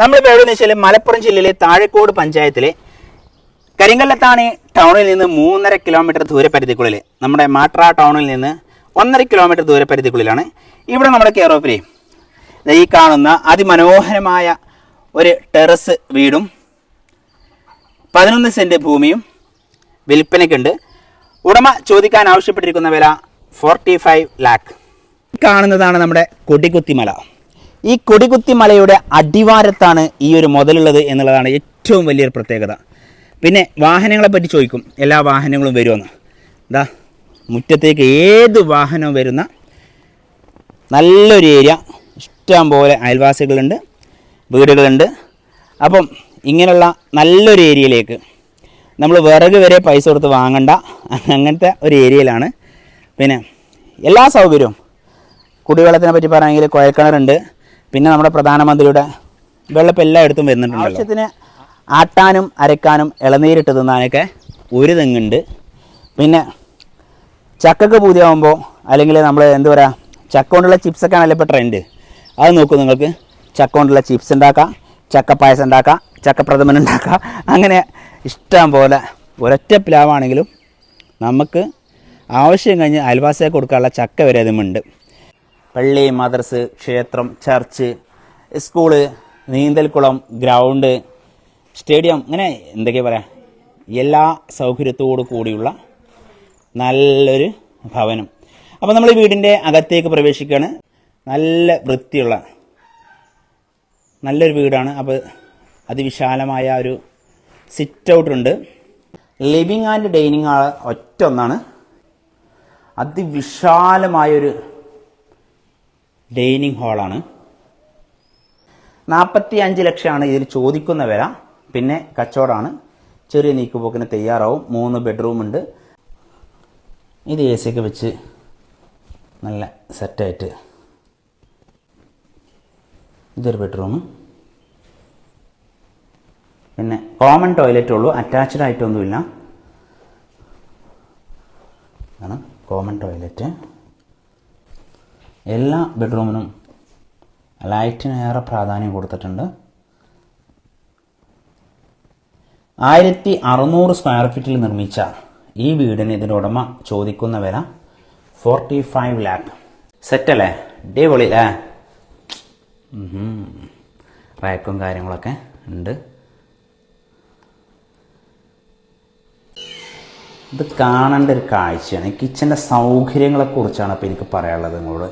നമ്മളിപ്പോൾ എവിടെയെന്ന് വെച്ചാൽ മലപ്പുറം ജില്ലയിലെ താഴെക്കോട് പഞ്ചായത്തിലെ കരിങ്കല്ലത്താണി ടൗണിൽ നിന്ന് 3.5 കിലോമീറ്റർ ദൂരപരിധിക്കുള്ളിൽ, നമ്മുടെ മാട്ര ടൗണിൽ നിന്ന് 1.5 കിലോമീറ്റർ ദൂരപരിധിക്കുള്ളിലാണ് ഇവിടെ നമ്മുടെ കെയർ ഓഫിലെ ഈ കാണുന്ന അതിമനോഹരമായ ഒരു ടെറസ് വീടും 11 സെൻറ്റ് ഭൂമിയും വിൽപ്പനയ്ക്കുണ്ട്. ഉടമ ചോദിക്കാൻ ആവശ്യപ്പെട്ടിരിക്കുന്ന വില 45 ലാഖ്. കാണുന്നതാണ് നമ്മുടെ കൊടികുത്തിമല. ഈ കൊടികുത്തിമലയുടെ അടിവാരത്താണ് ഈ ഒരു മുതലുള്ളത് എന്നുള്ളതാണ് ഏറ്റവും വലിയൊരു പ്രത്യേകത. പിന്നെ വാഹനങ്ങളെപ്പറ്റി ചോദിക്കും, എല്ലാ വാഹനങ്ങളും വരുമെന്ന്. ഇതാ മുറ്റത്തേക്ക് ഏത് വാഹനവും വരുന്ന നല്ലൊരു ഏരിയ, ഇഷ്ടം പോലെ അയൽവാസികളുണ്ട്, വീടുകളുണ്ട്. അപ്പം ഇങ്ങനെയുള്ള നല്ലൊരു ഏരിയയിലേക്ക് നമ്മൾ വിറക് വരെ പൈസ കൊടുത്ത് വാങ്ങണ്ട, അങ്ങനത്തെ ഒരു ഏരിയയിലാണ്. പിന്നെ എല്ലാ സൗകര്യവും, കുടിവെള്ളത്തിനെ പറ്റി പറയുകയാണെങ്കിൽ കുഴൽക്കിണറുണ്ട്. പിന്നെ നമ്മുടെ പ്രധാനമന്ത്രിയുടെ വെള്ളപ്പം എല്ലായിടത്തും വരുന്നുണ്ട്. ആവശ്യത്തിന് ആട്ടാനും അരക്കാനും ഇളനീരിട്ട് തിന്നാനൊക്കെ ഒരു തെങ്ങുണ്ട്. പിന്നെ ചക്കക്ക് പൂതിയാകുമ്പോൾ, അല്ലെങ്കിൽ നമ്മൾ എന്താ പറയുക, ചക്ക കൊണ്ടുള്ള ചിപ്സൊക്കെ ആണല്ലോ ഇപ്പോൾ ട്രെൻഡ്. അത് നോക്കൂ, നിങ്ങൾക്ക് ചക്ക കൊണ്ടുള്ള ചിപ്സ് ഉണ്ടാക്കാം, ചക്ക പായസം ഉണ്ടാക്കാം, ചക്ക പ്രഥമൻ ഉണ്ടാക്കാം. അങ്ങനെ ഇഷ്ടം പോലെ ഒരൊറ്റ പ്ലാവാണെങ്കിലും നമുക്ക് ആവശ്യം കഴിഞ്ഞ് അയൽവാസിയൊക്കെ കൊടുക്കാനുള്ള ചക്ക വരെ അതുമുണ്ട്. പള്ളി, മദ്രസ്, ക്ഷേത്രം, ചർച്ച്, സ്കൂള്, നീന്തൽക്കുളം, ഗ്രൗണ്ട്, സ്റ്റേഡിയം, അങ്ങനെ എന്തൊക്കെയാ പറയുക, എല്ലാ സൗകര്യത്തോടു കൂടിയുള്ള നല്ലൊരു ഭവനം. അപ്പോൾ നമ്മൾ ഈ വീടിൻ്റെ അകത്തേക്ക് പ്രവേശിക്കുകയാണ്. നല്ല വൃത്തിയുള്ള നല്ലൊരു വീടാണ്. അപ്പോൾ അതിവിശാലമായ ഒരു സിറ്റ് ഔട്ടുണ്ട്. ലിവിങ് ആൻഡ് ഡൈനിങ് ഒറ്റ ഒന്നാണ്. അതിവിശാലമായൊരു ഡൈനിങ് ഹാളാണ്. 45 ലക്ഷമാണ് ഇതിൽ ചോദിക്കുന്ന വില. പിന്നെ കച്ചവടമാണ്, ചെറിയ നീക്കുപോക്കിന് തയ്യാറാവും. 3 ബെഡ്റൂമുണ്ട്. ഇത് എ സിയൊക്കെ വെച്ച് നല്ല സെറ്റായിട്ട് ഇതൊരു ബെഡ്റൂം. പിന്നെ കോമൺ ടോയ്ലറ്റ് ഉള്ളൂ, അറ്റാച്ച്ഡ് ആയിട്ടൊന്നുമില്ല. ആണ് കോമൺ ടോയ്ലറ്റ്. എല്ലാ ബെഡ്റൂമിനും ലൈറ്റിന് ഏറെ പ്രാധാന്യം കൊടുത്തിട്ടുണ്ട്. 1600 സ്ക്വയർ ഫീറ്റിൽ നിർമ്മിച്ച ഈ വീടിന് ഇതിൻ്റെ ഉടമ ചോദിക്കുന്ന വില 45 ലാഖ്. സെറ്റല്ലേ? അടിപൊളി അല്ലേ? റാക്കും കാര്യങ്ങളൊക്കെ ഉണ്ട്. ഇത് കാണേണ്ട ഒരു കാഴ്ചയാണ്. കിച്ചൻ്റെ സൗകര്യങ്ങളെക്കുറിച്ചാണ് ഇപ്പോൾ എനിക്ക് പറയാനുള്ളത് നിങ്ങളോട്.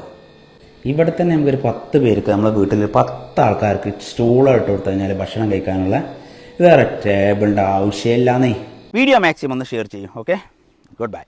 ഇവിടെ തന്നെ നമുക്കൊരു 10 പേർക്ക്, നമ്മുടെ വീട്ടിൽ 10 ആൾക്കാർക്ക് സ്റ്റൂളായിട്ട് കൊടുത്തു കഴിഞ്ഞാൽ ഭക്ഷണം കഴിക്കാനുള്ള വേറെ ടേബിളിൻ്റെ ആവശ്യമില്ലാന്നേ. വീഡിയോ മാക്സിമം ഒന്ന് ഷെയർ ചെയ്യും. Okay, good bye.